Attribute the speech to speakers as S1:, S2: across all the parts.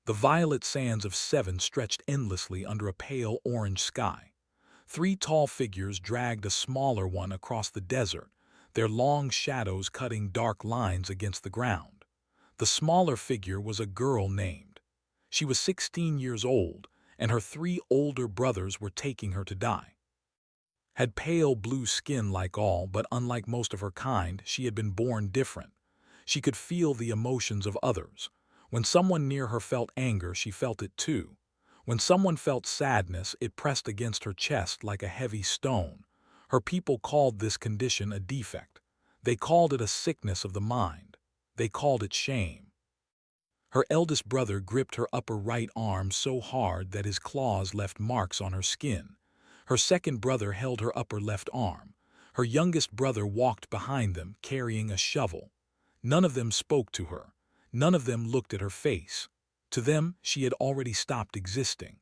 S1: The violet sands of seven stretched endlessly under a pale orange sky. Three tall figures dragged a smaller one across the desert, their long shadows cutting dark lines against the ground. The smaller figure was a girl named. She was 16 years old, and her three older brothers were taking her to die. Had pale blue skin like all, but unlike most of her kind, she had been born different. She could feel the emotions of others. When someone near her felt anger, she felt it too. When someone felt sadness, it pressed against her chest like a heavy stone. Her people called this condition a defect. They called it a sickness of the mind. They called it shame. Her eldest brother gripped her upper right arm so hard that his claws left marks on her skin. Her second brother held her upper left arm. Her youngest brother walked behind them, carrying a shovel. None of them spoke to her. None of them looked at her face. To them, she had already stopped existing.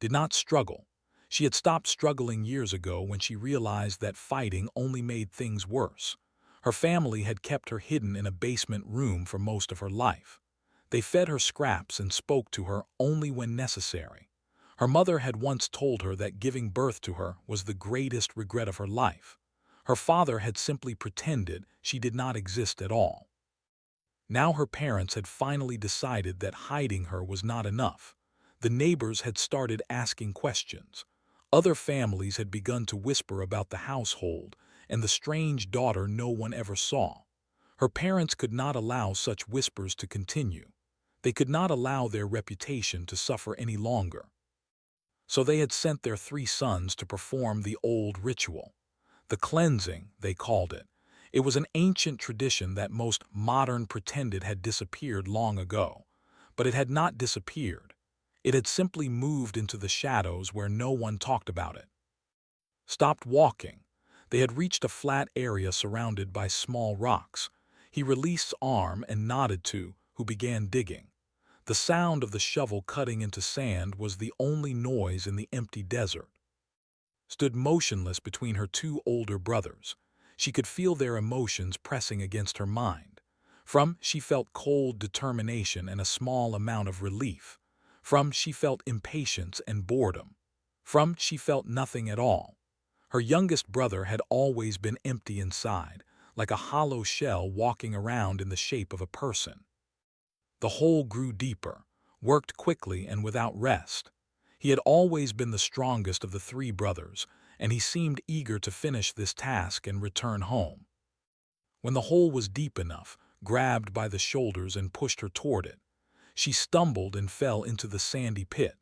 S1: Did not struggle. She had stopped struggling years ago when she realized that fighting only made things worse. Her family had kept her hidden in a basement room for most of her life. They fed her scraps and spoke to her only when necessary. Her mother had once told her that giving birth to her was the greatest regret of her life. Her father had simply pretended she did not exist at all. Now her parents had finally decided that hiding her was not enough. The neighbors had started asking questions. Other families had begun to whisper about the household and the strange daughter no one ever saw. Her parents could not allow such whispers to continue. They could not allow their reputation to suffer any longer. So they had sent their three sons to perform the old ritual. The cleansing, they called it. It was an ancient tradition that most modern pretended had disappeared long ago. But it had not disappeared. It had simply moved into the shadows where no one talked about it. Stopped walking. They had reached a flat area surrounded by small rocks. He released his arm and nodded to who began digging. The sound of the shovel cutting into sand was the only noise in the empty desert. Stood motionless between her two older brothers. She could feel their emotions pressing against her mind. From she felt cold determination and a small amount of relief. From she felt impatience and boredom. From she felt nothing at all. Her youngest brother had always been empty inside, like a hollow shell walking around in the shape of a person. The hole grew deeper, worked quickly and without rest. He had always been the strongest of the three brothers, and he seemed eager to finish this task and return home. When the hole was deep enough, grabbed by the shoulders and pushed her toward it. She stumbled and fell into the sandy pit.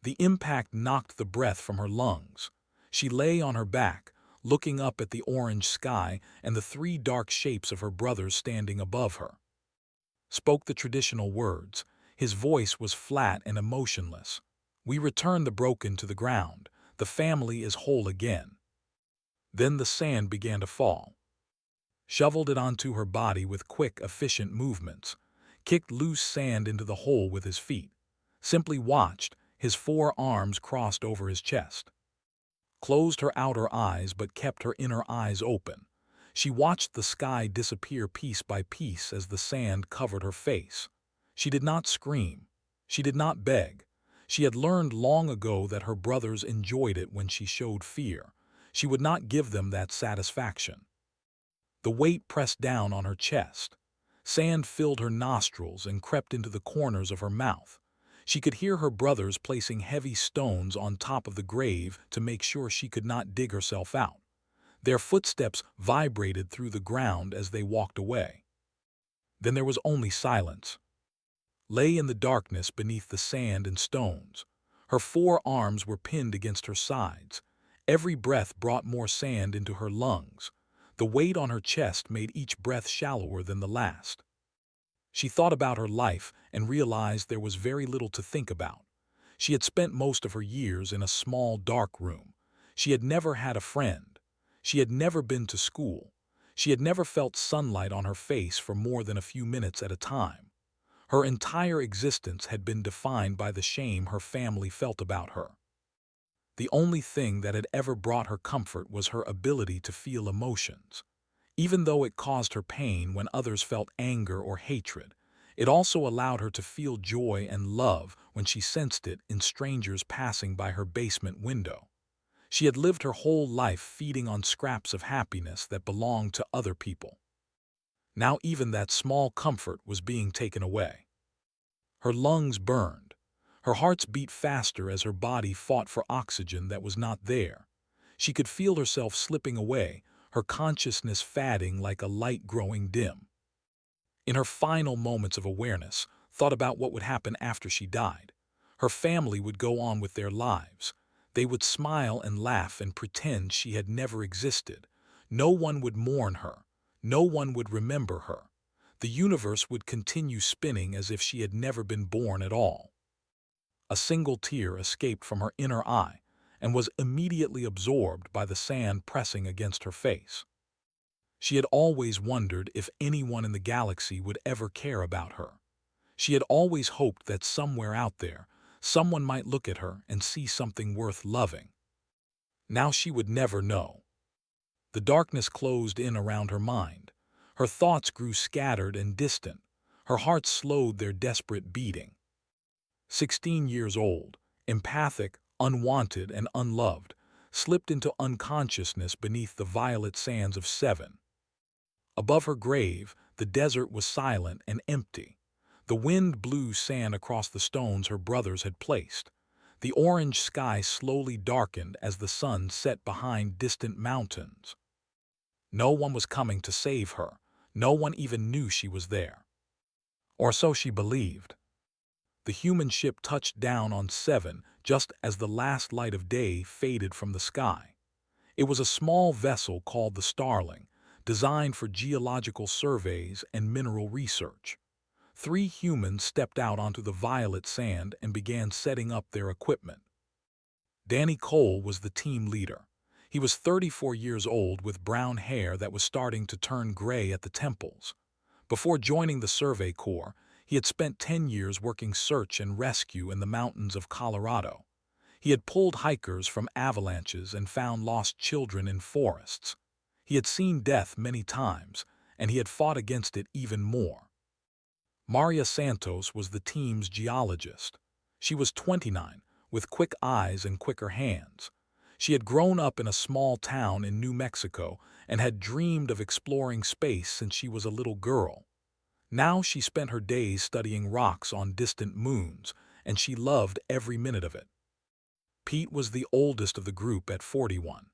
S1: The impact knocked the breath from her lungs. She lay on her back, looking up at the orange sky and the three dark shapes of her brothers standing above her. Spoke the traditional words. His voice was flat and emotionless. We return the broken to the ground. The family is whole again. Then the sand began to fall. Shoveled it onto her body with quick, efficient movements. Kicked loose sand into the hole with his feet. Simply watched, his four arms crossed over his chest. Closed her outer eyes but kept her inner eyes open. She watched the sky disappear piece by piece as the sand covered her face. She did not scream. She did not beg. She had learned long ago that her brothers enjoyed it when she showed fear. She would not give them that satisfaction. The weight pressed down on her chest. Sand filled her nostrils and crept into the corners of her mouth. She could hear her brothers placing heavy stones on top of the grave to make sure she could not dig herself out. Their footsteps vibrated through the ground as they walked away. Then there was only silence. Lay in the darkness beneath the sand and stones. Her four arms were pinned against her sides. Every breath brought more sand into her lungs. The weight on her chest made each breath shallower than the last. She thought about her life and realized there was very little to think about. She had spent most of her years in a small, dark room. She had never had a friend. She had never been to school. She had never felt sunlight on her face for more than a few minutes at a time. Her entire existence had been defined by the shame her family felt about her. The only thing that had ever brought her comfort was her ability to feel emotions. Even though it caused her pain when others felt anger or hatred, It also allowed her to feel joy and love when she sensed it in strangers passing by her basement window. She had lived her whole life feeding on scraps of happiness that belonged to other people. Now even that small comfort was being taken away. Her lungs burned. Her heart beat faster as her body fought for oxygen that was not there. She could feel herself slipping away, her consciousness fading like a light growing dim. In her final moments of awareness, thought about what would happen after she died. Her family would go on with their lives. They would smile and laugh and pretend she had never existed. No one would mourn her. No one would remember her. The universe would continue spinning as if she had never been born at all. A single tear escaped from her inner eye and was immediately absorbed by the sand pressing against her face. She had always wondered if anyone in the galaxy would ever care about her. She had always hoped that somewhere out there, someone might look at her and see something worth loving. Now she would never know. The darkness closed in around her mind. Her thoughts grew scattered and distant. Her heart slowed their desperate beating. 16 years old, empathic, unwanted, and unloved, slipped into unconsciousness beneath the violet sands of 7. Above her grave, the desert was silent and empty. The wind blew sand across the stones her brothers had placed. The orange sky slowly darkened as the sun set behind distant mountains. No one was coming to save her. No one even knew she was there. Or so she believed. The human ship touched down on 7 just as the last light of day faded from the sky. It was a small vessel called the Starling, designed for geological surveys and mineral research. 3 humans stepped out onto the violet sand and began setting up their equipment. Danny Cole was the team leader. He was 34 years old with brown hair that was starting to turn gray at the temples. Before joining the Survey Corps, he had spent 10 years working search and rescue in the mountains of Colorado. He had pulled hikers from avalanches and found lost children in forests. He had seen death many times, and he had fought against it even more. Maria Santos was the team's geologist. She was 29, with quick eyes and quicker hands. She had grown up in a small town in New Mexico and had dreamed of exploring space since she was a little girl. Now she spent her days studying rocks on distant moons, and she loved every minute of it. Pete was the oldest of the group at 41.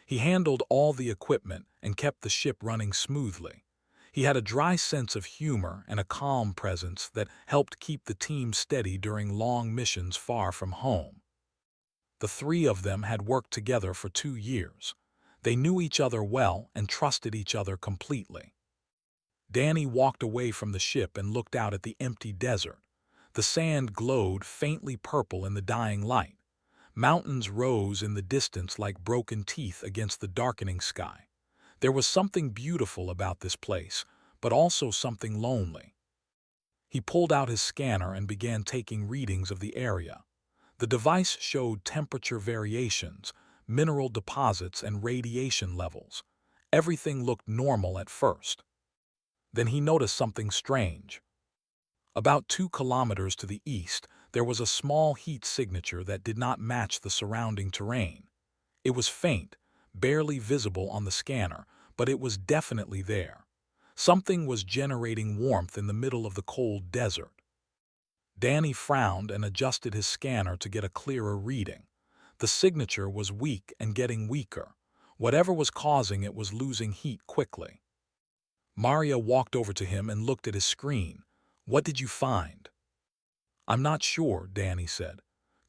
S1: He handled all the equipment and kept the ship running smoothly. He had a dry sense of humor and a calm presence that helped keep the team steady during long missions far from home. The 3 of them had worked together for 2 years. They knew each other well and trusted each other completely. Danny walked away from the ship and looked out at the empty desert. The sand glowed faintly purple in the dying light. Mountains rose in the distance like broken teeth against the darkening sky. There was something beautiful about this place, but also something lonely. He pulled out his scanner and began taking readings of the area. The device showed temperature variations, mineral deposits, and radiation levels. Everything looked normal at first. Then he noticed something strange. About 2 kilometers to the east, there was a small heat signature that did not match the surrounding terrain. It was faint, barely visible on the scanner, but it was definitely there. Something was generating warmth in the middle of the cold desert. Danny frowned and adjusted his scanner to get a clearer reading. The signature was weak and getting weaker. Whatever was causing it was losing heat quickly. Maria walked over to him and looked at his screen. "What did you find?" "I'm not sure," Danny said.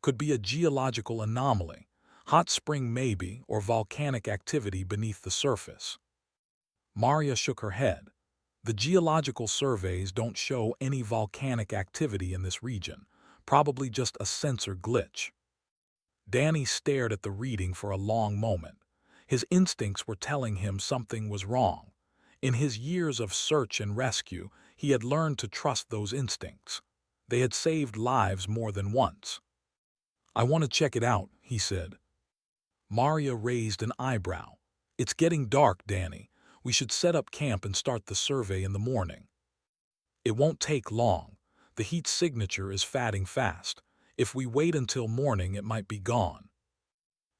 S1: "Could be a geological anomaly. Hot spring maybe, or volcanic activity beneath the surface." Maria shook her head. "The geological surveys don't show any volcanic activity in this region. Probably just a sensor glitch." Danny stared at the reading for a long moment. His instincts were telling him something was wrong. In his years of search and rescue, he had learned to trust those instincts. They had saved lives more than once. "I want to check it out," he said. Maria raised an eyebrow. "It's getting dark, Danny. We should set up camp and start the survey in the morning." It won't take long. The heat signature is fading fast. If we wait until morning, it might be gone.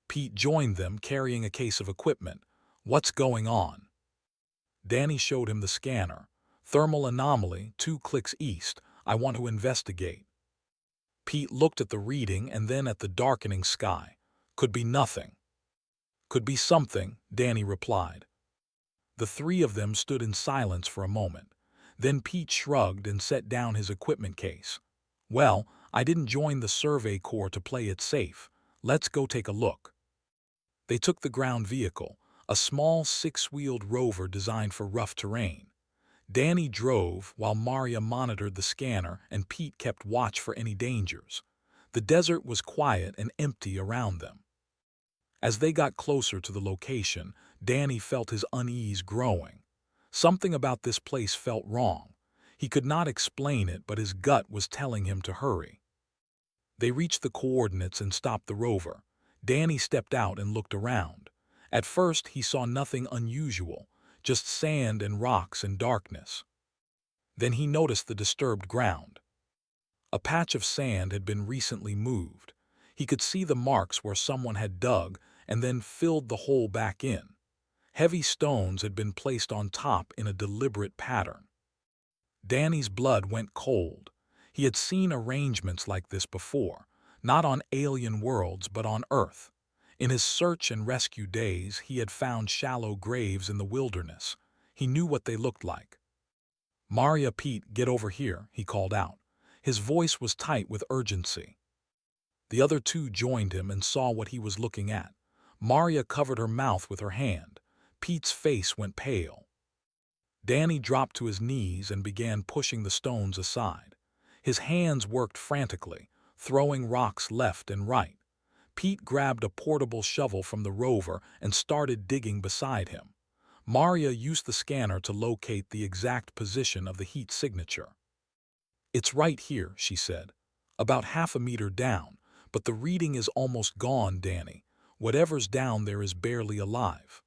S1: Pete joined them, carrying a case of equipment. What's going on? Danny showed him the scanner. Thermal anomaly, 2 clicks east. I want to investigate. Pete looked at the reading and then at the darkening sky. Could be nothing. Could be something, Danny replied. The three of them stood in silence for a moment. Then Pete shrugged and set down his equipment case. Well, I didn't join the Survey Corps to play it safe. Let's go take a look. They took the ground vehicle, a small 6-wheeled rover designed for rough terrain. Danny drove while Maria monitored the scanner and Pete kept watch for any dangers. The desert was quiet and empty around them. As they got closer to the location, Danny felt his unease growing. Something about this place felt wrong. He could not explain it, but his gut was telling him to hurry. They reached the coordinates and stopped the rover. Danny stepped out and looked around. At first, he saw nothing unusual, just sand and rocks and darkness. Then he noticed the disturbed ground. A patch of sand had been recently moved. He could see the marks where someone had dug and then filled the hole back in. Heavy stones had been placed on top in a deliberate pattern. Danny's blood went cold. He had seen arrangements like this before, not on alien worlds but on Earth. In his search and rescue days, he had found shallow graves in the wilderness. He knew what they looked like. Maria, Pete, get over here, he called out. His voice was tight with urgency. The other two joined him and saw what he was looking at. Maria covered her mouth with her hand. Pete's face went pale. Danny dropped to his knees and began pushing the stones aside. His hands worked frantically, throwing rocks left and right. Pete grabbed a portable shovel from the rover and started digging beside him. Maria used the scanner to locate the exact position of the heat signature. It's right here, she said. About half a meter down, but the reading is almost gone, Danny. Whatever's down there is barely alive.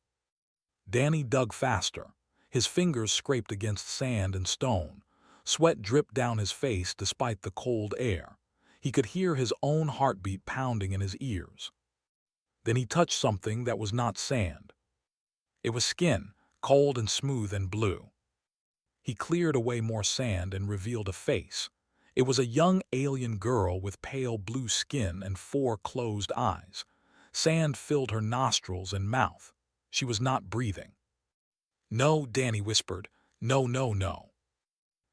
S1: Danny dug faster. His fingers scraped against sand and stone. Sweat dripped down his face despite the cold air. He could hear his own heartbeat pounding in his ears. Then he touched something that was not sand. It was skin, cold and smooth and blue. He cleared away more sand and revealed a face. It was a young alien girl with pale blue skin and 4 closed eyes. Sand filled her nostrils and mouth. She was not breathing. No, Danny whispered. No, no, no.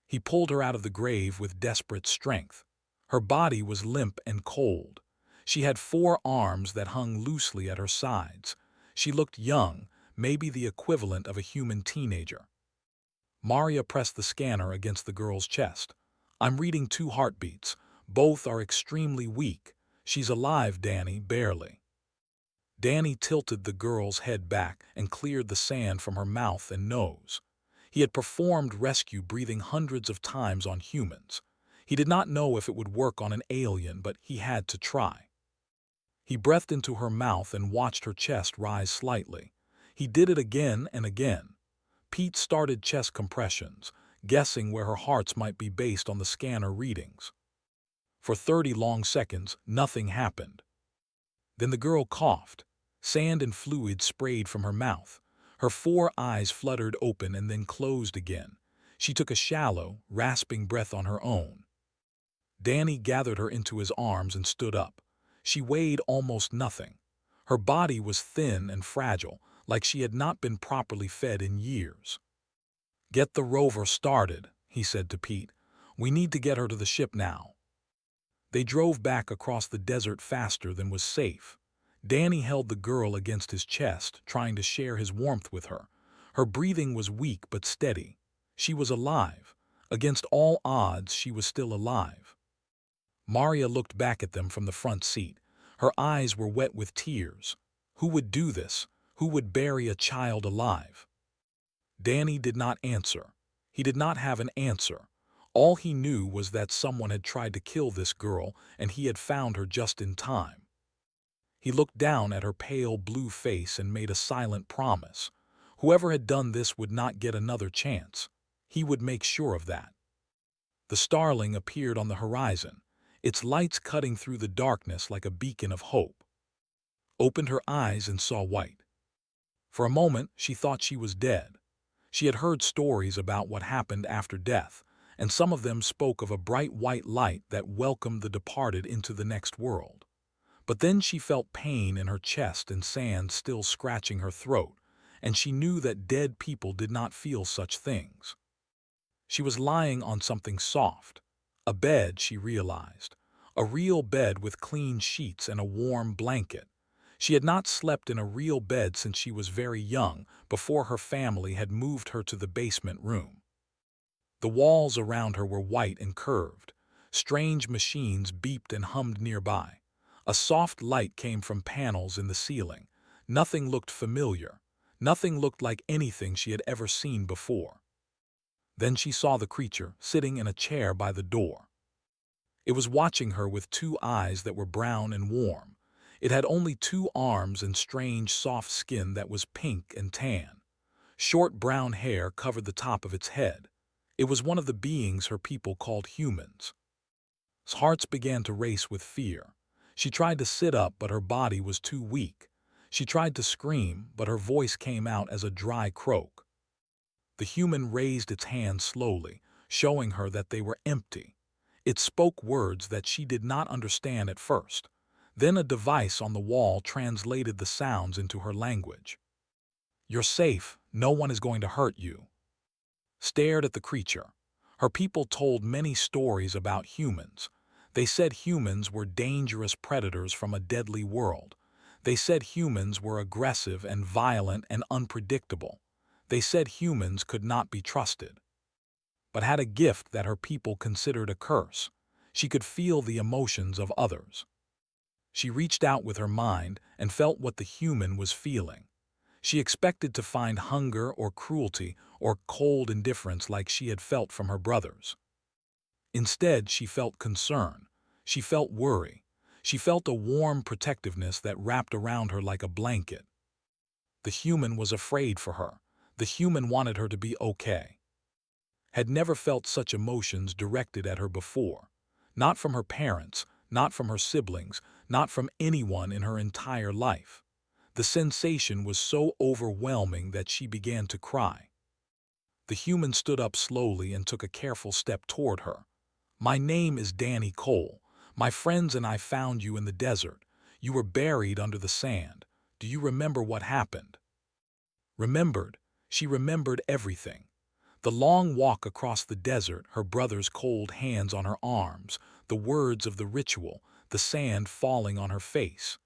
S1: He pulled her out of the grave with desperate strength. Her body was limp and cold. She had 4 arms that hung loosely at her sides. She looked young, maybe the equivalent of a human teenager. Maria pressed the scanner against the girl's chest. I'm reading 2 heartbeats. Both are extremely weak. She's alive, Danny, barely. Danny tilted the girl's head back and cleared the sand from her mouth and nose. He had performed rescue breathing hundreds of times on humans. He did not know if it would work on an alien, but he had to try. He breathed into her mouth and watched her chest rise slightly. He did it again and again. Pete started chest compressions, guessing where her hearts might be based on the scanner readings. For 30 long seconds, nothing happened. Then the girl coughed. Sand and fluid sprayed from her mouth. Her 4 eyes fluttered open and then closed again. She took a shallow, rasping breath on her own. Danny gathered her into his arms and stood up. She weighed almost nothing. Her body was thin and fragile, like she had not been properly fed in years. Get the rover started, he said to Pete. We need to get her to the ship now. They drove back across the desert faster than was safe. Danny held the girl against his chest, trying to share his warmth with her. Her breathing was weak but steady. She was alive. Against all odds, she was still alive. Maria looked back at them from the front seat. Her eyes were wet with tears. Who would do this? Who would bury a child alive? Danny did not answer. He did not have an answer. All he knew was that someone had tried to kill this girl, and he had found her just in time. He looked down at her pale blue face and made a silent promise. Whoever had done this would not get another chance. He would make sure of that. The starling appeared on the horizon, its lights cutting through the darkness like a beacon of hope. Opened her eyes and saw white. For a moment, she thought she was dead. She had heard stories about what happened after death, and some of them spoke of a bright white light that welcomed the departed into the next world. But then she felt pain in her chest and sand still scratching her throat, and she knew that dead people did not feel such things. She was lying on something soft. A bed, she realized. A real bed with clean sheets and a warm blanket. She had not slept in a real bed since she was very young, before her family had moved her to the basement room. The walls around her were white and curved. Strange machines beeped and hummed nearby. A soft light came from panels in the ceiling. Nothing looked familiar. Nothing looked like anything she had ever seen before. Then she saw the creature sitting in a chair by the door. It was watching her with two eyes that were brown and warm. It had only two arms and strange soft skin that was pink and tan. Short brown hair covered the top of its head. It was one of the beings her people called humans. Hearts began to race with fear. She tried to sit up, but her body was too weak. She tried to scream, but her voice came out as a dry croak. The human raised its hands slowly, showing her that they were empty. It spoke words that she did not understand at first. Then a device on the wall translated the sounds into her language. "You're safe. No one is going to hurt you." Stared at the creature. Her people told many stories about humans. They said humans were dangerous predators from a deadly world. They said humans were aggressive and violent and unpredictable. They said humans could not be trusted, but had a gift that her people considered a curse. She could feel the emotions of others. She reached out with her mind and felt what the human was feeling. She expected to find hunger or cruelty or cold indifference like she had felt from her brothers. Instead, she felt concern. She felt worry. She felt a warm protectiveness that wrapped around her like a blanket. The human was afraid for her. The human wanted her to be okay. Had never felt such emotions directed at her before. Not from her parents, not from her siblings, not from anyone in her entire life. The sensation was so overwhelming that she began to cry. The human stood up slowly and took a careful step toward her. "My name is Danny Cole. My friends and I found you in the desert. You were buried under the sand. Do you remember what happened?" Remembered. She remembered everything. The long walk across the desert, her brother's cold hands on her arms, the words of the ritual, the sand falling on her face.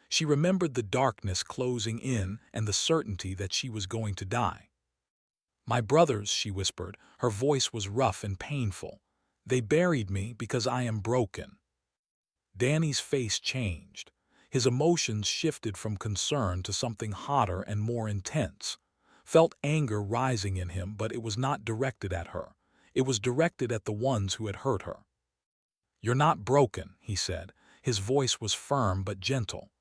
S1: She remembered the darkness closing in and the certainty that she was going to die. "My brothers," she whispered, her voice was rough and painful. "They buried me because I am broken." Danny's face changed. His emotions shifted from concern to something hotter and more intense. Felt anger rising in him, but it was not directed at her. It was directed at the ones who had hurt her. "You're not broken," he said. His voice was firm but gentle.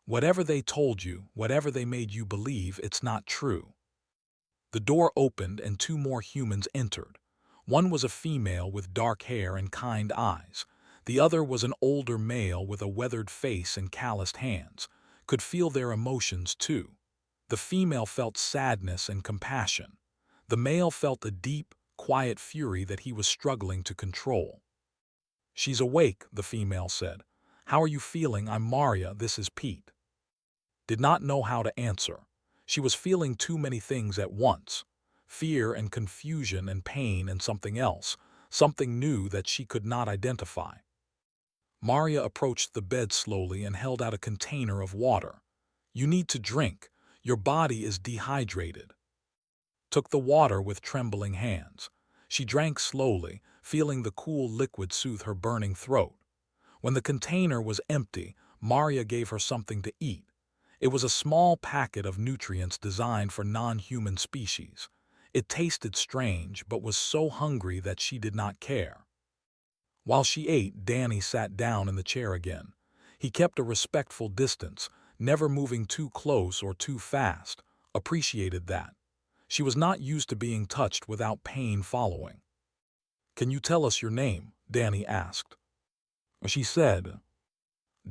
S1: "Whatever they told you, whatever they made you believe, it's not true." The door opened and two more humans entered. One was a female with dark hair and kind eyes. The other was an older male with a weathered face and calloused hands. Could feel their emotions too. The female felt sadness and compassion. The male felt a deep, quiet fury that he was struggling to control. "She's awake," the female said. "How are you feeling? I'm Maria, this is Pete." Did not know how to answer. She was feeling too many things at once. Fear and confusion and pain and something else, something new that she could not identify. Maria approached the bed slowly and held out a container of water. "You need to drink. Your body is dehydrated." Took the water with trembling hands. She drank slowly, feeling the cool liquid soothe her burning throat. When the container was empty, Maria gave her something to eat. It was a small packet of nutrients designed for non-human species. It tasted strange, but was so hungry that she did not care. While she ate, Danny sat down in the chair again. He kept a respectful distance, never moving too close or too fast. Appreciated that. She was not used to being touched without pain following. "Can you tell us your name?" Danny asked. She said.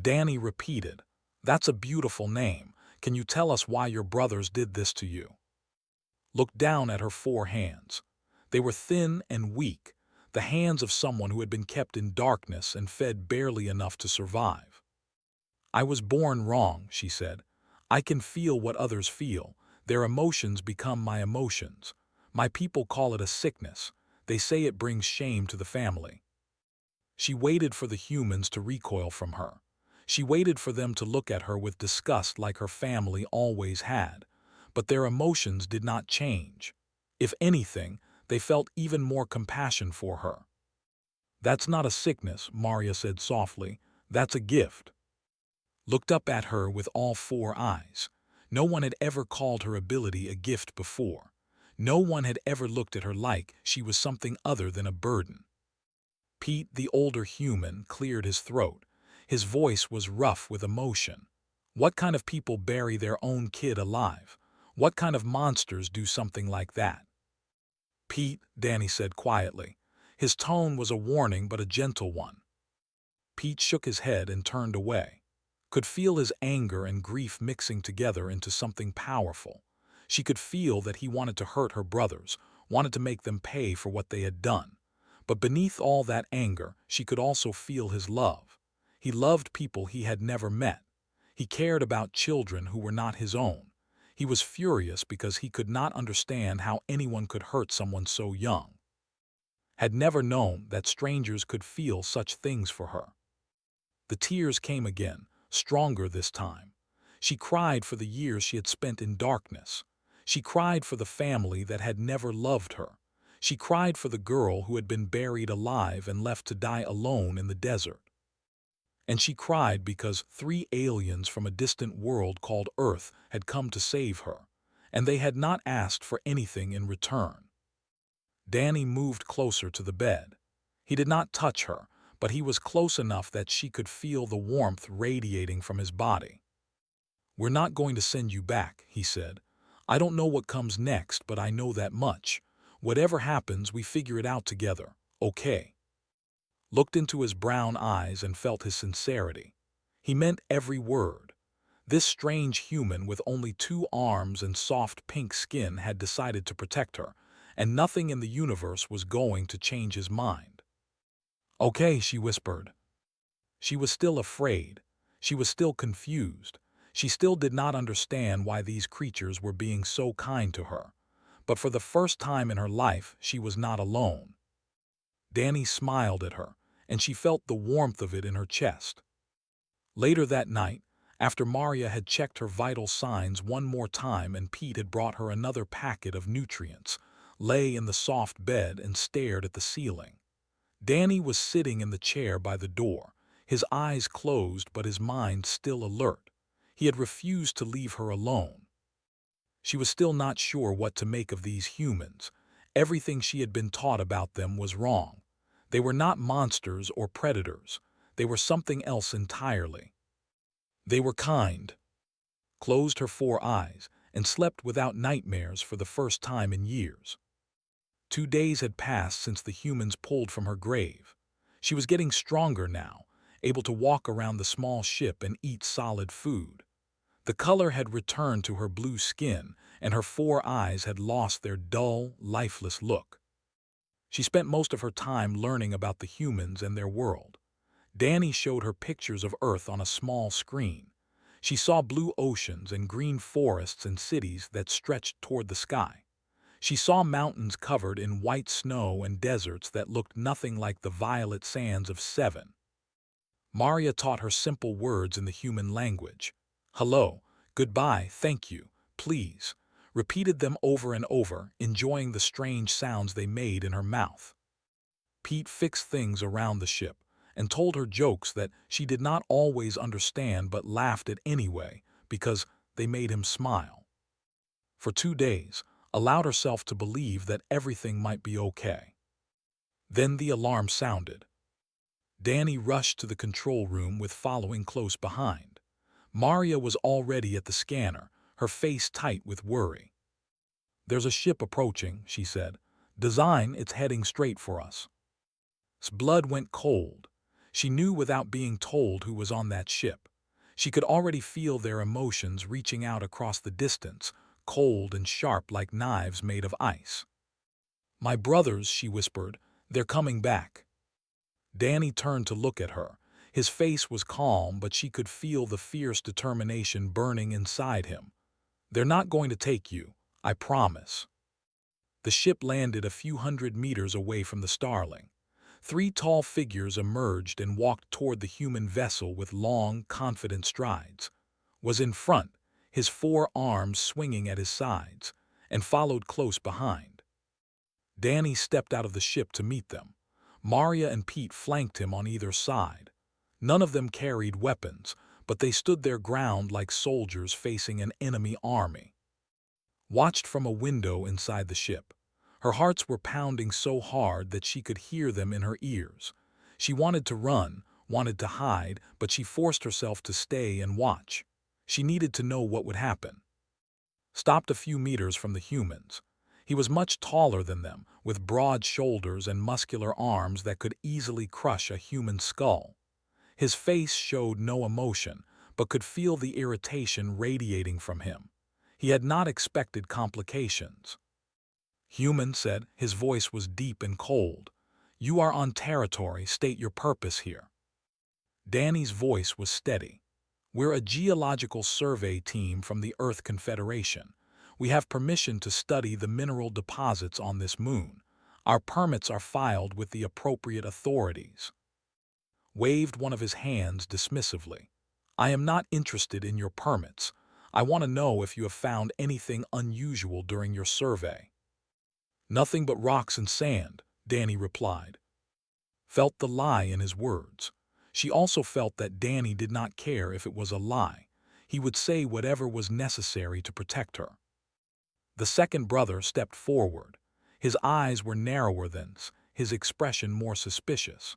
S1: Danny repeated, "That's a beautiful name. Can you tell us why your brothers did this to you?" Looked down at her 4 hands. They were thin and weak, the hands of someone who had been kept in darkness and fed barely enough to survive. "I was born wrong," she said. "I can feel what others feel. Their emotions become my emotions. My people call it a sickness. They say it brings shame to the family." She waited for the humans to recoil from her. She waited for them to look at her with disgust like her family always had. But their emotions did not change. If anything, they felt even more compassion for her. "That's not a sickness," Maria said softly. "That's a gift." Looked up at her with all 4 eyes. No one had ever called her ability a gift before. No one had ever looked at her like she was something other than a burden. Pete, the older human, cleared his throat. His voice was rough with emotion. "What kind of people bury their own kid alive? What kind of monsters do something like that?" "Pete," Danny said quietly. His tone was a warning but a gentle one. Pete shook his head and turned away. Could feel his anger and grief mixing together into something powerful. She could feel that he wanted to hurt her brothers, wanted to make them pay for what they had done. But beneath all that anger, she could also feel his love. He loved people he had never met. He cared about children who were not his own. He was furious because he could not understand how anyone could hurt someone so young. Had never known that strangers could feel such things for her. The tears came again, stronger this time. She cried for the years she had spent in darkness. She cried for the family that had never loved her. She cried for the girl who had been buried alive and left to die alone in the desert. And she cried because 3 aliens from a distant world called Earth had come to save her, and they had not asked for anything in return. Danny moved closer to the bed. He did not touch her, but he was close enough that she could feel the warmth radiating from his body. "We're not going to send you back," he said. "I don't know what comes next, but I know that much. Whatever happens, we figure it out together, okay?" Looked into his brown eyes and felt his sincerity. He meant every word. This strange human with only 2 arms and soft pink skin had decided to protect her, and nothing in the universe was going to change his mind. "Okay," she whispered. She was still afraid. She was still confused. She still did not understand why these creatures were being so kind to her. But for the first time in her life, she was not alone. Danny smiled at her, and she felt the warmth of it in her chest. Later that night, after Maria had checked her vital signs one more time and Pete had brought her another packet of nutrients, lay in the soft bed and stared at the ceiling. Danny was sitting in the chair by the door, his eyes closed but his mind still alert. He had refused to leave her alone. She was still not sure what to make of these humans. Everything she had been taught about them was wrong. They were not monsters or predators. They were something else entirely. They were kind. Closed her 4 eyes and slept without nightmares for the first time in years. 2 days had passed since the humans pulled from her grave. She was getting stronger now, able to walk around the small ship and eat solid food. The color had returned to her blue skin, and her 4 eyes had lost their dull, lifeless look. She spent most of her time learning about the humans and their world. Danny showed her pictures of Earth on a small screen. She saw blue oceans and green forests and cities that stretched toward the sky. She saw mountains covered in white snow and deserts that looked nothing like the violet sands of Seven. Maria taught her simple words in the human language. "Hello, goodbye, thank you, please," repeated them over and over, enjoying the strange sounds they made in her mouth. Pete fixed things around the ship and told her jokes that she did not always understand but laughed at anyway because they made him smile. For 2 days, allowed herself to believe that everything might be okay. Then the alarm sounded. Danny rushed to the control room with following close behind. Maria was already at the scanner, her face tight with worry. "There's a ship approaching," she said. "Design, it's heading straight for us." Blood went cold. She knew without being told who was on that ship. She could already feel their emotions reaching out across the distance, cold and sharp like knives made of ice. "My brothers," she whispered, "they're coming back." Danny turned to look at her. His face was calm, but she could feel the fierce determination burning inside him. "They're not going to take you, I promise." The ship landed a few hundred meters away from the Starling. Three tall figures emerged and walked toward the human vessel with long, confident strides. Was in front, his four arms swinging at his sides, and followed close behind. Danny stepped out of the ship to meet them. Maria and Pete flanked him on either side. None of them carried weapons, but they stood their ground like soldiers facing an enemy army. Watched from a window inside the ship. Her hearts were pounding so hard that she could hear them in her ears. She wanted to run, wanted to hide, but she forced herself to stay and watch. She needed to know what would happen. Stopped a few meters from the humans. He was much taller than them, with broad shoulders and muscular arms that could easily crush a human skull. His face showed no emotion, but could feel the irritation radiating from him. He had not expected complications. "Human," said, his voice was deep and cold. "You are on territory, state your purpose here." Danny's voice was steady. "We're a geological survey team from the Earth Confederation. We have permission to study the mineral deposits on this moon. Our permits are filed with the appropriate authorities." Waved one of his hands dismissively. "I am not interested in your permits. I want to know if you have found anything unusual during your survey." "Nothing but rocks and sand," Danny replied. Felt the lie in his words. She also felt that Danny did not care if it was a lie. He would say whatever was necessary to protect her. The second brother stepped forward. His eyes were narrower than his expression more suspicious.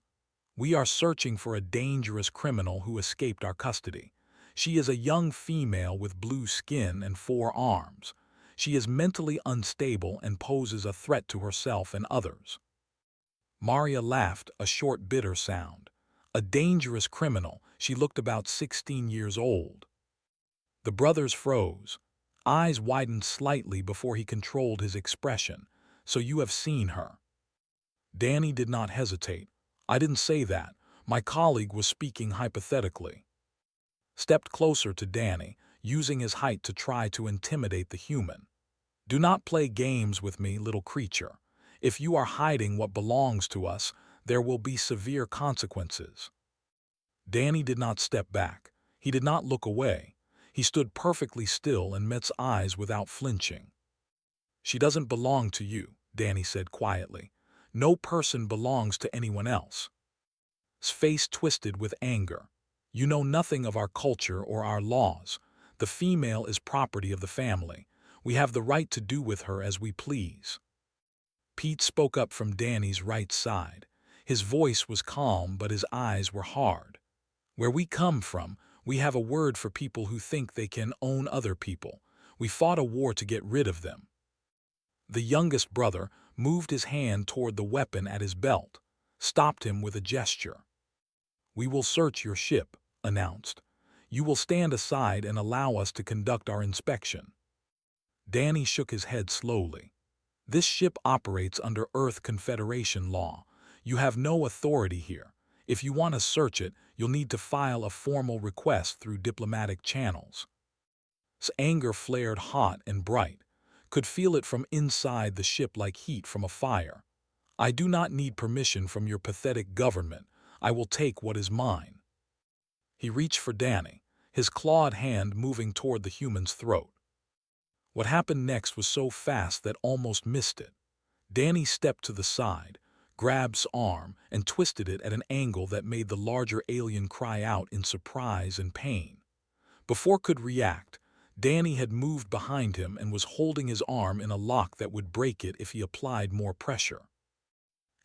S1: "We are searching for a dangerous criminal who escaped our custody. She is a young female with blue skin and 4 arms. She is mentally unstable and poses a threat to herself and others." Maria laughed, a short, bitter sound. "A dangerous criminal." She looked about 16 years old. The brothers froze. Eyes widened slightly before he controlled his expression. "So you have seen her?" Danny did not hesitate. "I didn't say that. My colleague was speaking hypothetically." Stepped closer to Danny, using his height to try to intimidate the human. "Do not play games with me, little creature. If you are hiding what belongs to us, there will be severe consequences." Danny did not step back. He did not look away. He stood perfectly still and met eyes without flinching. "She doesn't belong to you," Danny said quietly. "No person belongs to anyone else." His face twisted with anger. "You know nothing of our culture or our laws. The female is property of the family. We have the right to do with her as we please." Pete spoke up from Danny's right side. His voice was calm, but his eyes were hard. "Where we come from, we have a word for people who think they can own other people. We fought a war to get rid of them." The youngest brother moved his hand toward the weapon at his belt, stopped him with a gesture. "We will search your ship," announced. "You will stand aside and allow us to conduct our inspection." Danny shook his head slowly. "This ship operates under Earth Confederation law. You have no authority here. If you want to search it, you'll need to file a formal request through diplomatic channels." His anger flared hot and bright. Could feel it from inside the ship like heat from a fire. "I do not need permission from your pathetic government. I will take what is mine." He reached for Danny, his clawed hand moving toward the human's throat. What happened next was so fast that almost missed it. Danny stepped to the side, grabbed his arm, and twisted it at an angle that made the larger alien cry out in surprise and pain. Before could react, Danny had moved behind him and was holding his arm in a lock that would break it if he applied more pressure.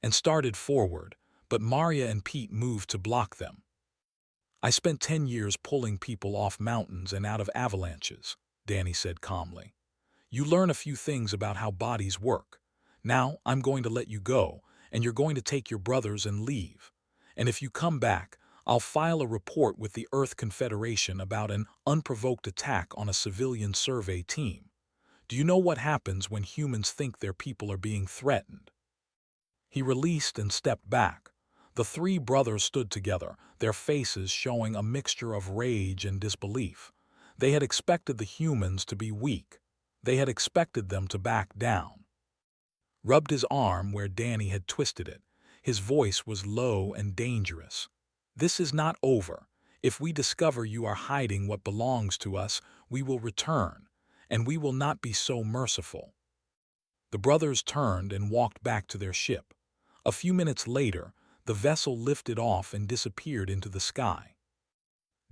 S1: And started forward, but Maria and Pete moved to block them. "I spent 10 years pulling people off mountains and out of avalanches," Danny said calmly. "You learn a few things about how bodies work. Now I'm going to let you go, and you're going to take your brothers and leave. And if you come back, I'll file a report with the Earth Confederation about an unprovoked attack on a civilian survey team. Do you know what happens when humans think their people are being threatened?" He released and stepped back. The three brothers stood together, their faces showing a mixture of rage and disbelief. They had expected the humans to be weak. They had expected them to back down. Rubbed his arm where Danny had twisted it. His voice was low and dangerous. "This is not over. If we discover you are hiding what belongs to us, we will return, and we will not be so merciful." The brothers turned and walked back to their ship. A few minutes later, the vessel lifted off and disappeared into the sky.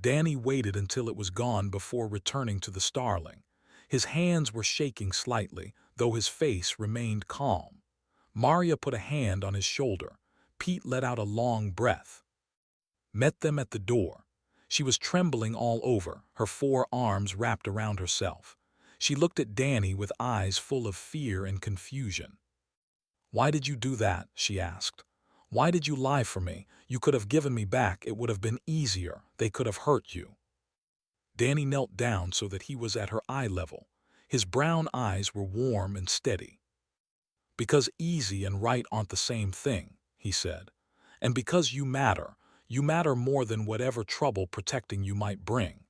S1: Danny waited until it was gone before returning to the Starling. His hands were shaking slightly, though his face remained calm. Maria put a hand on his shoulder. Pete let out a long breath. Met them at the door. She was trembling all over, her 4 arms wrapped around herself. She looked at Danny with eyes full of fear and confusion. "Why did you do that?" she asked. "Why did you lie for me? You could have given me back. It would have been easier. They could have hurt you." Danny knelt down so that he was at her eye level. His brown eyes were warm and steady. "Because easy and right aren't the same thing," he said. "And because you matter more than whatever trouble protecting you might bring."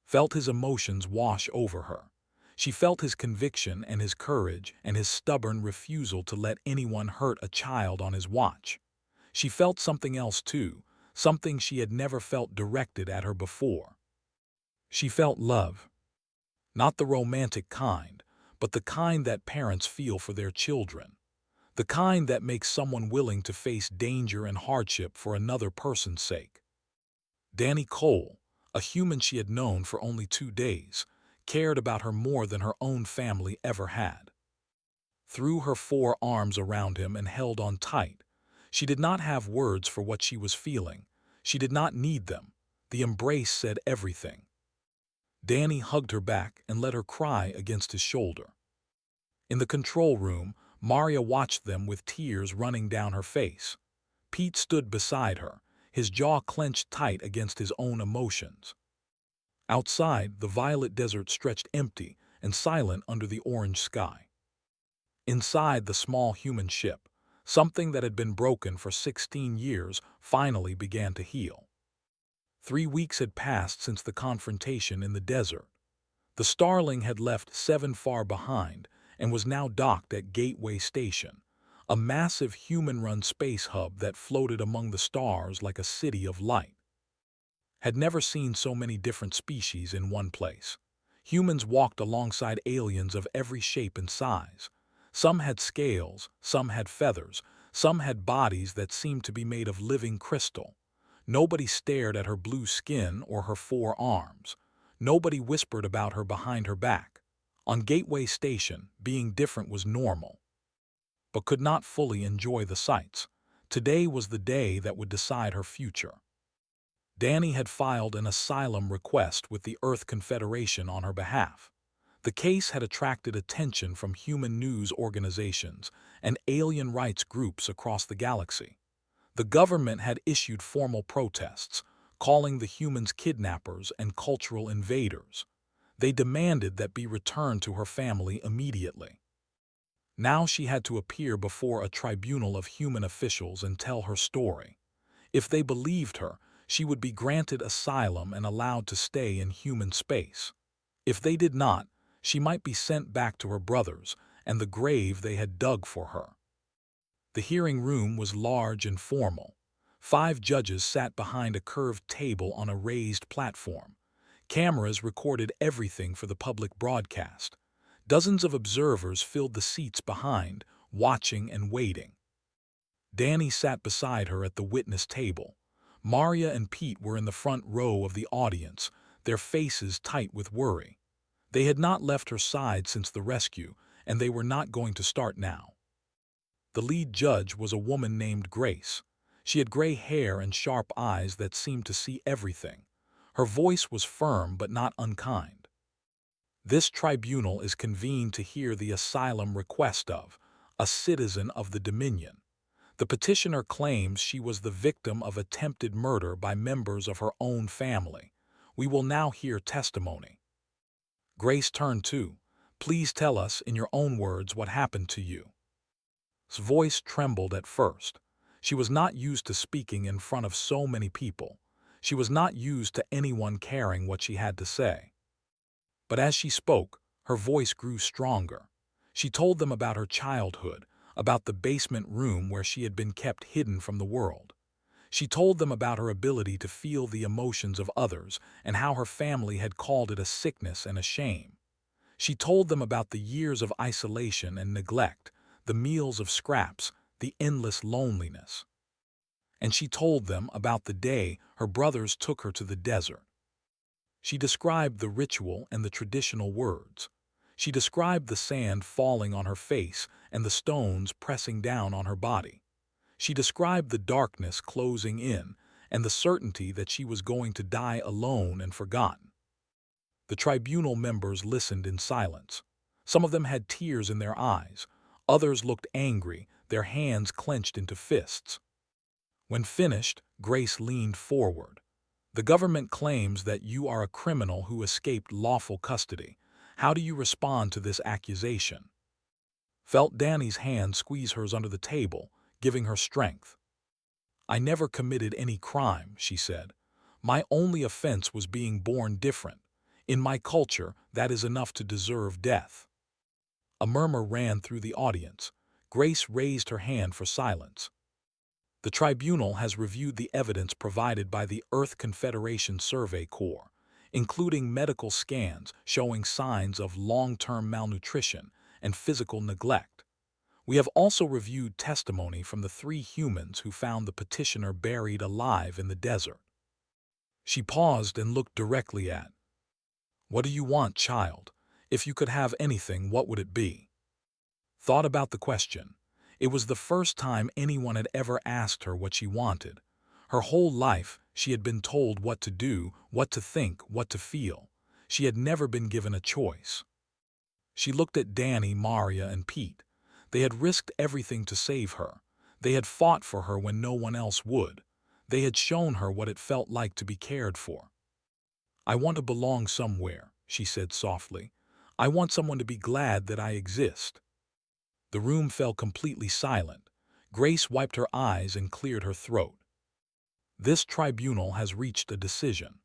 S1: Felt his emotions wash over her. She felt his conviction and his courage and his stubborn refusal to let anyone hurt a child on his watch. She felt something else too, something she had never felt directed at her before. She felt love. Not the romantic kind, but the kind that parents feel for their children. The kind that makes someone willing to face danger and hardship for another person's sake. Danny Cole, a human she had known for only 2 days, cared about her more than her own family ever had. Threw her 4 arms around him and held on tight. She did not have words for what she was feeling. She did not need them. The embrace said everything. Danny hugged her back and let her cry against his shoulder. In the control room, Maria watched them with tears running down her face. Pete stood beside her, his jaw clenched tight against his own emotions. Outside, the violet desert stretched empty and silent under the orange sky. Inside the small human ship, something that had been broken for 16 years finally began to heal. 3 weeks had passed since the confrontation in the desert. The Starling had left 7 far behind and was now docked at Gateway Station, a massive human-run space hub that floated among the stars like a city of light. Had never seen so many different species in one place. Humans walked alongside aliens of every shape and size. Some had scales, some had feathers, some had bodies that seemed to be made of living crystal. Nobody stared at her blue skin or her 4 arms. Nobody whispered about her behind her back. On Gateway Station, being different was normal, but could not fully enjoy the sights. Today was the day that would decide her future. Danny had filed an asylum request with the Earth Confederation on her behalf. The case had attracted attention from human news organizations and alien rights groups across the galaxy. The government had issued formal protests, calling the humans kidnappers and cultural invaders. They demanded that be returned to her family immediately. Now she had to appear before a tribunal of human officials and tell her story. If they believed her, she would be granted asylum and allowed to stay in human space. If they did not, she might be sent back to her brothers and the grave they had dug for her. The hearing room was large and formal. 5 judges sat behind a curved table on a raised platform. Cameras recorded everything for the public broadcast. Dozens of observers filled the seats behind, watching and waiting. Danny sat beside her at the witness table. Maria and Pete were in the front row of the audience, their faces tight with worry. They had not left her side since the rescue, and they were not going to start now. The lead judge was a woman named Grace. She had gray hair and sharp eyes that seemed to see everything. Her voice was firm but not unkind. "This tribunal is convened to hear the asylum request of a citizen of the Dominion. The petitioner claims she was the victim of attempted murder by members of her own family. We will now hear testimony. Grace turned to, "Please tell us in your own words what happened to you." His voice trembled at first. She was not used to speaking in front of so many people. She was not used to anyone caring what she had to say. But as she spoke, her voice grew stronger. She told them about her childhood, about the basement room where she had been kept hidden from the world. She told them about her ability to feel the emotions of others and how her family had called it a sickness and a shame. She told them about the years of isolation and neglect, the meals of scraps, the endless loneliness. And she told them about the day her brothers took her to the desert. She described the ritual and the traditional words. She described the sand falling on her face and the stones pressing down on her body. She described the darkness closing in and the certainty that she was going to die alone and forgotten. The tribunal members listened in silence. Some of them had tears in their eyes. Others looked angry, their hands clenched into fists. When finished, Grace leaned forward. "The government claims that you are a criminal who escaped lawful custody. How do you respond to this accusation?" Felt Danny's hand squeeze hers under the table, giving her strength. "I never committed any crime," she said. "My only offense was being born different. In my culture, that is enough to deserve death." A murmur ran through the audience. Grace raised her hand for silence. "The tribunal has reviewed the evidence provided by the Earth Confederation Survey Corps, including medical scans showing signs of long-term malnutrition and physical neglect. We have also reviewed testimony from the 3 humans who found the petitioner buried alive in the desert." She paused and looked directly at. "What do you want, child? If you could have anything, what would it be?" Thought about the question. It was the first time anyone had ever asked her what she wanted. Her whole life, she had been told what to do, what to think, what to feel. She had never been given a choice. She looked at Danny, Maria, and Pete. They had risked everything to save her. They had fought for her when no one else would. They had shown her what it felt like to be cared for. "I want to belong somewhere," she said softly. "I want someone to be glad that I exist." The room fell completely silent. Grace wiped her eyes and cleared her throat. "This tribunal has reached a decision.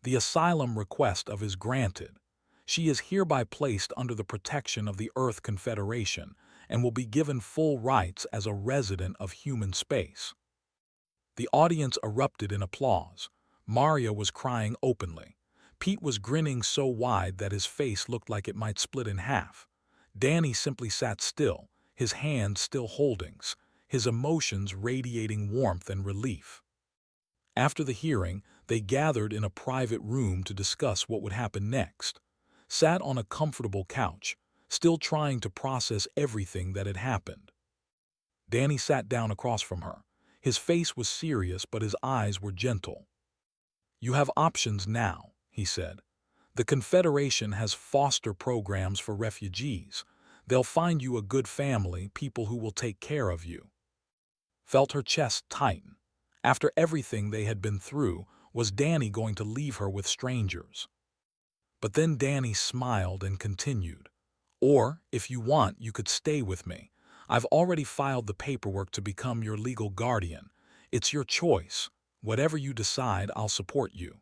S1: The asylum request of is granted. She is hereby placed under the protection of the Earth Confederation and will be given full rights as a resident of human space." The audience erupted in applause. Maria was crying openly. Pete was grinning so wide that his face looked like it might split in half. Danny simply sat still, his hands still holdings, his emotions radiating warmth and relief. After the hearing, they gathered in a private room to discuss what would happen next. Sat on a comfortable couch, still trying to process everything that had happened. Danny sat down across from her. His face was serious, but his eyes were gentle. "You have options now," he said. "The Confederation has foster programs for refugees. They'll find you a good family, people who will take care of you." Felt her chest tighten. After everything they had been through, was Danny going to leave her with strangers? But then Danny smiled and continued. "Or, if you want, you could stay with me. I've already filed the paperwork to become your legal guardian. It's your choice. Whatever you decide, I'll support you."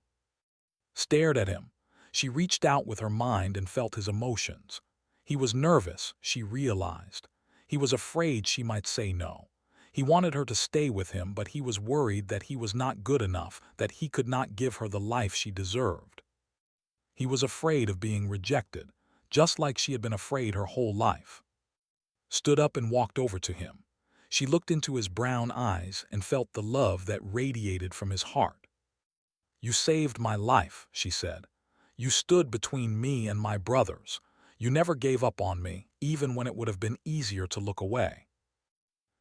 S1: Stared at him. She reached out with her mind and felt his emotions. He was nervous, she realized. He was afraid she might say no. He wanted her to stay with him, but he was worried that he was not good enough, that he could not give her the life she deserved. He was afraid of being rejected, just like she had been afraid her whole life. Stood up and walked over to him. She looked into his brown eyes and felt the love that radiated from his heart. "You saved my life," she said. "You stood between me and my brothers. You never gave up on me, even when it would have been easier to look away."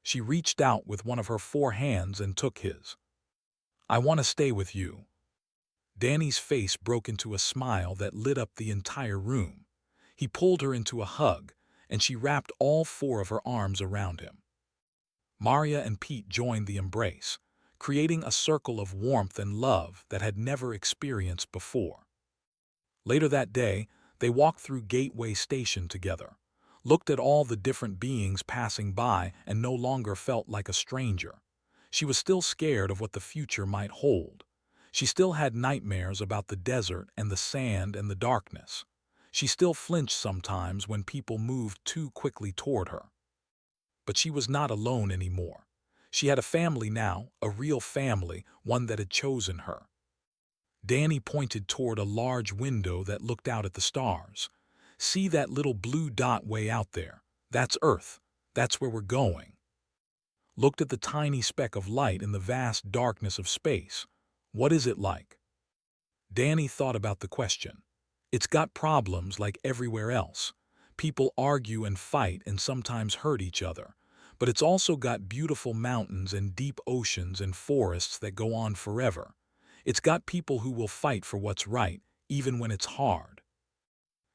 S1: She reached out with one of her 4 hands and took his. "I want to stay with you." Danny's face broke into a smile that lit up the entire room. He pulled her into a hug, and she wrapped all 4 of her arms around him. Maria and Pete joined the embrace, creating a circle of warmth and love that had never experienced before. Later that day, they walked through Gateway Station together, looked at all the different beings passing by, and no longer felt like a stranger. She was still scared of what the future might hold. She still had nightmares about the desert and the sand and the darkness. She still flinched sometimes when people moved too quickly toward her. But she was not alone anymore. She had a family now, a real family, one that had chosen her. Danny pointed toward a large window that looked out at the stars. "See that little blue dot way out there? That's Earth. That's where we're going." Looked at the tiny speck of light in the vast darkness of space. "What is it like?" Danny thought about the question. "It's got problems like everywhere else. People argue and fight and sometimes hurt each other. But it's also got beautiful mountains and deep oceans and forests that go on forever. It's got people who will fight for what's right, even when it's hard."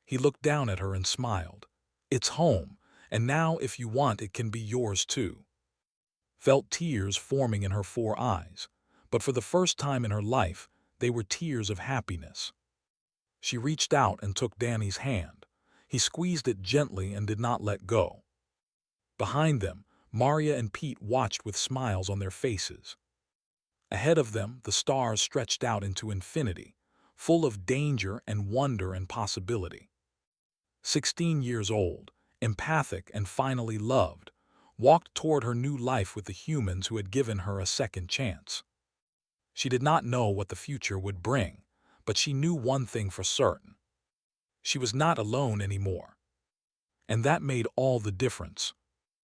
S1: He looked down at her and smiled. "It's home, and now if you want it can be yours too." Felt tears forming in her 4 eyes, but for the first time in her life, they were tears of happiness. She reached out and took Danny's hand. He squeezed it gently and did not let go. Behind them, Maria and Pete watched with smiles on their faces. Ahead of them, the stars stretched out into infinity, full of danger and wonder and possibility. 16 years old, empathic and finally loved, walked toward her new life with the humans who had given her a second chance. She did not know what the future would bring, but she knew one thing for certain. She was not alone anymore. And that made all the difference.